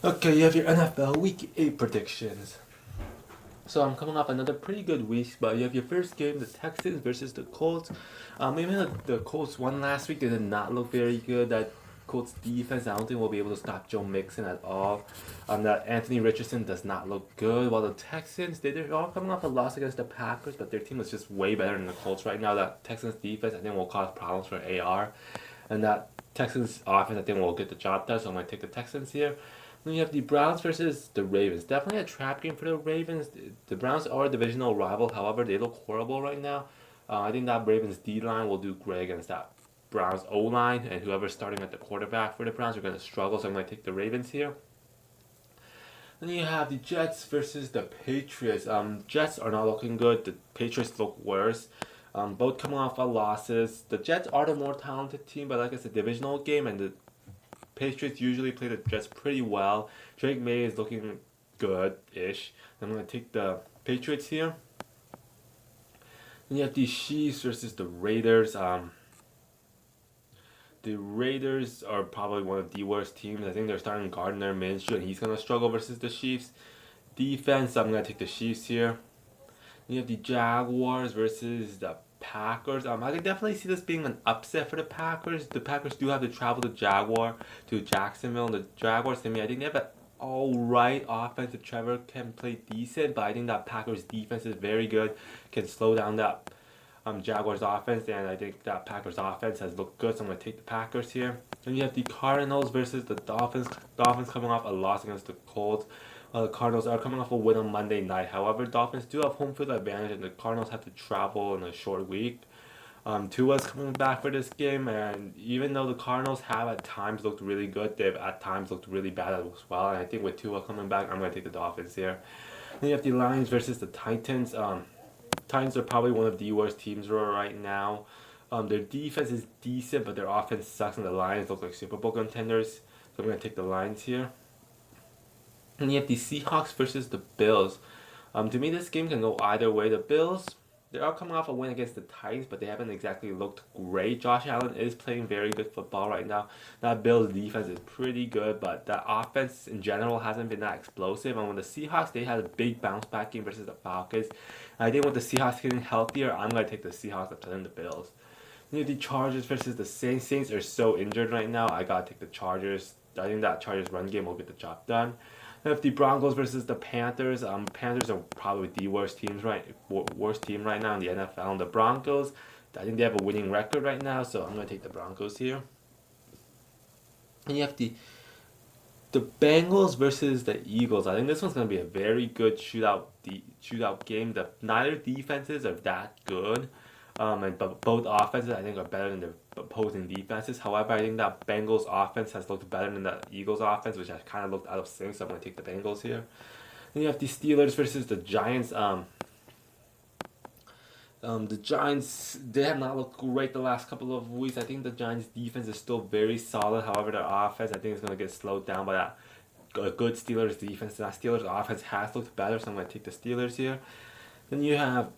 Okay, you have your NFL Week 8 predictions. So I'm coming off another pretty good week, but you have your first game, the Texans versus the Colts. Even the Colts won last week, they did not look very good. That Colts defense, I don't think will be able to stop Joe Mixon at all. That Anthony Richardson does not look good. While the Texans, they're all coming off a loss against the Packers, but their team is just way better than the Colts right now. That Texans defense, I think, will cause problems for AR, and that Texans offense, I think, will get the job done. So I'm gonna take the Texans here. Then you have the Browns versus the Ravens. Definitely a trap game for the Ravens. The Browns are a divisional rival. However, they look horrible right now. I think that Ravens D line will do great against that Browns O line, and whoever's starting at the quarterback for the Browns are going to struggle. So I'm going to take the Ravens here. Then you have the Jets versus the Patriots. Jets are not looking good. The Patriots look worse. Both coming off of losses. The Jets are the more talented team, but like it's a divisional game, and the Patriots usually play the Jets pretty well. Drake May is looking good-ish. I'm going to take the Patriots here. Then you have the Chiefs versus the Raiders. The Raiders are probably one of the worst teams. I think they're starting Gardner Minshew, and he's going to struggle versus the Chiefs. Defense, I'm going to take the Chiefs here. You have the Jaguars versus the Packers. I can definitely see this being an upset for the Packers. The Packers do have to travel to Jacksonville. And the Jaguars, to me, I think they have an alright offense. If Trevor can play decent, but I think that Packers defense is very good, can slow down that Jaguars offense, and I think that Packers offense has looked good, so I'm going to take the Packers here. Then you have the Cardinals versus the Dolphins. Dolphins coming off a loss against the Colts. The Cardinals are coming off a win on Monday night. However, Dolphins do have home field advantage, and the Cardinals have to travel in a short week. Tua's coming back for this game, and even though the Cardinals have at times looked really good, they've at times looked really bad as well. And I think with Tua coming back, I'm going to take the Dolphins here. Then you have the Lions versus the Titans. Titans are probably one of the worst teams right now. Their defense is decent, but their offense sucks, and the Lions look like Super Bowl contenders. So I'm going to take the Lions here. And you have the Seahawks versus the Bills. To me, this game can go either way. The Bills, they are coming off a win against the Titans, but they haven't exactly looked great. Josh Allen is playing very good football right now. That Bills defense is pretty good, but the offense in general hasn't been that explosive. And when the Seahawks, they had a big bounce back game versus the Falcons. And I think with the Seahawks getting healthier, I'm going to take the Seahawks up than the Bills. You know, the Chargers versus the Saints. Saints are so injured right now. I got to take the Chargers. I think that Chargers run game will get the job done. If the Broncos versus the Panthers, Panthers are probably the worst team right now in the NFL. And the Broncos, I think they have a winning record right now, so I'm gonna take the Broncos here. And you have the Bengals versus the Eagles. I think this one's gonna be a very good shootout game. Neither defenses are that good, but both offenses I think are better than their opposing defenses. However, I think that Bengals offense has looked better than the Eagles offense, which has kind of looked out of sync. So I'm gonna take the Bengals here. Then you have the Steelers versus the Giants. The Giants, they have not looked great the last couple of weeks. I think the Giants' defense is still very solid. However, their offense, I think, is going to get slowed down by that good Steelers defense. That Steelers offense has looked better, so I'm going to take the Steelers here. Then you have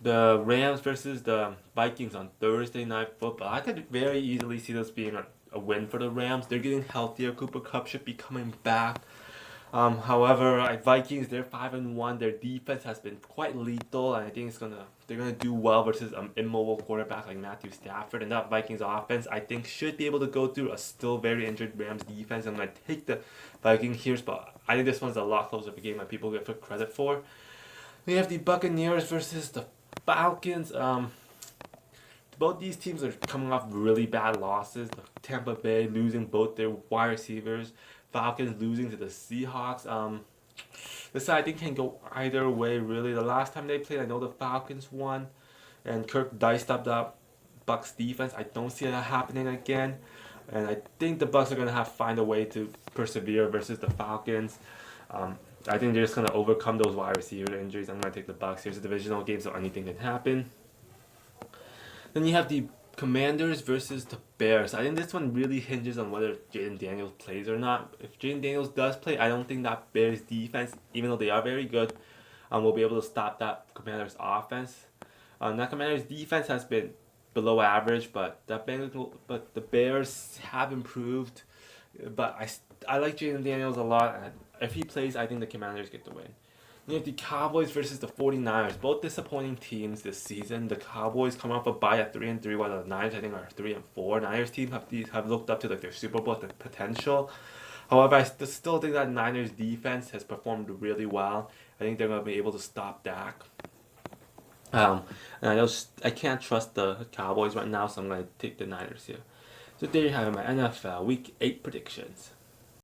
the Rams versus the Vikings on Thursday Night Football. I could very easily see this being a win for the Rams. They're getting healthier. Cooper Kupp should be coming back. However, Vikings, they're 5-1. Their defense has been quite lethal, and I think they're gonna do well versus immobile quarterback like Matthew Stafford. And that Vikings offense, I think, should be able to go through a still very injured Rams defense. I'm gonna take the Vikings here, but I think this one's a lot closer of a game than people get for credit for. We have the Buccaneers versus the Falcons. Both these teams are coming off really bad losses. Tampa Bay losing both their wide receivers. Falcons losing to the Seahawks. This I think can go either way really. The last time they played, I know the Falcons won, and Kirk diced up the Bucks defense. I don't see that happening again, and I think the Bucks are gonna have to find a way to persevere versus the Falcons. I think they're just gonna overcome those wide receiver injuries. I'm gonna take the Bucks. Here's a divisional game, so anything can happen. Then you have the Commanders versus the Bears. I think this one really hinges on whether Jaden Daniels plays or not. If Jaden Daniels does play, I don't think that Bears defense, even though they are very good, will be able to stop that Commanders offense. That Commanders defense has been below average, but the Bears have improved. But I like Jaden Daniels a lot. And if he plays, I think the Commanders get the win. You have the Cowboys versus the 49ers. Both disappointing teams this season. The Cowboys come off a bye at 3-3, while the Niners I think are 3-4. Niners team have looked up to like their Super Bowl potential. However, I still think that Niners defense has performed really well. I think they're going to be able to stop Dak. And I can't trust the Cowboys right now, so I'm going to take the Niners here. So there you have it, my NFL Week 8 predictions.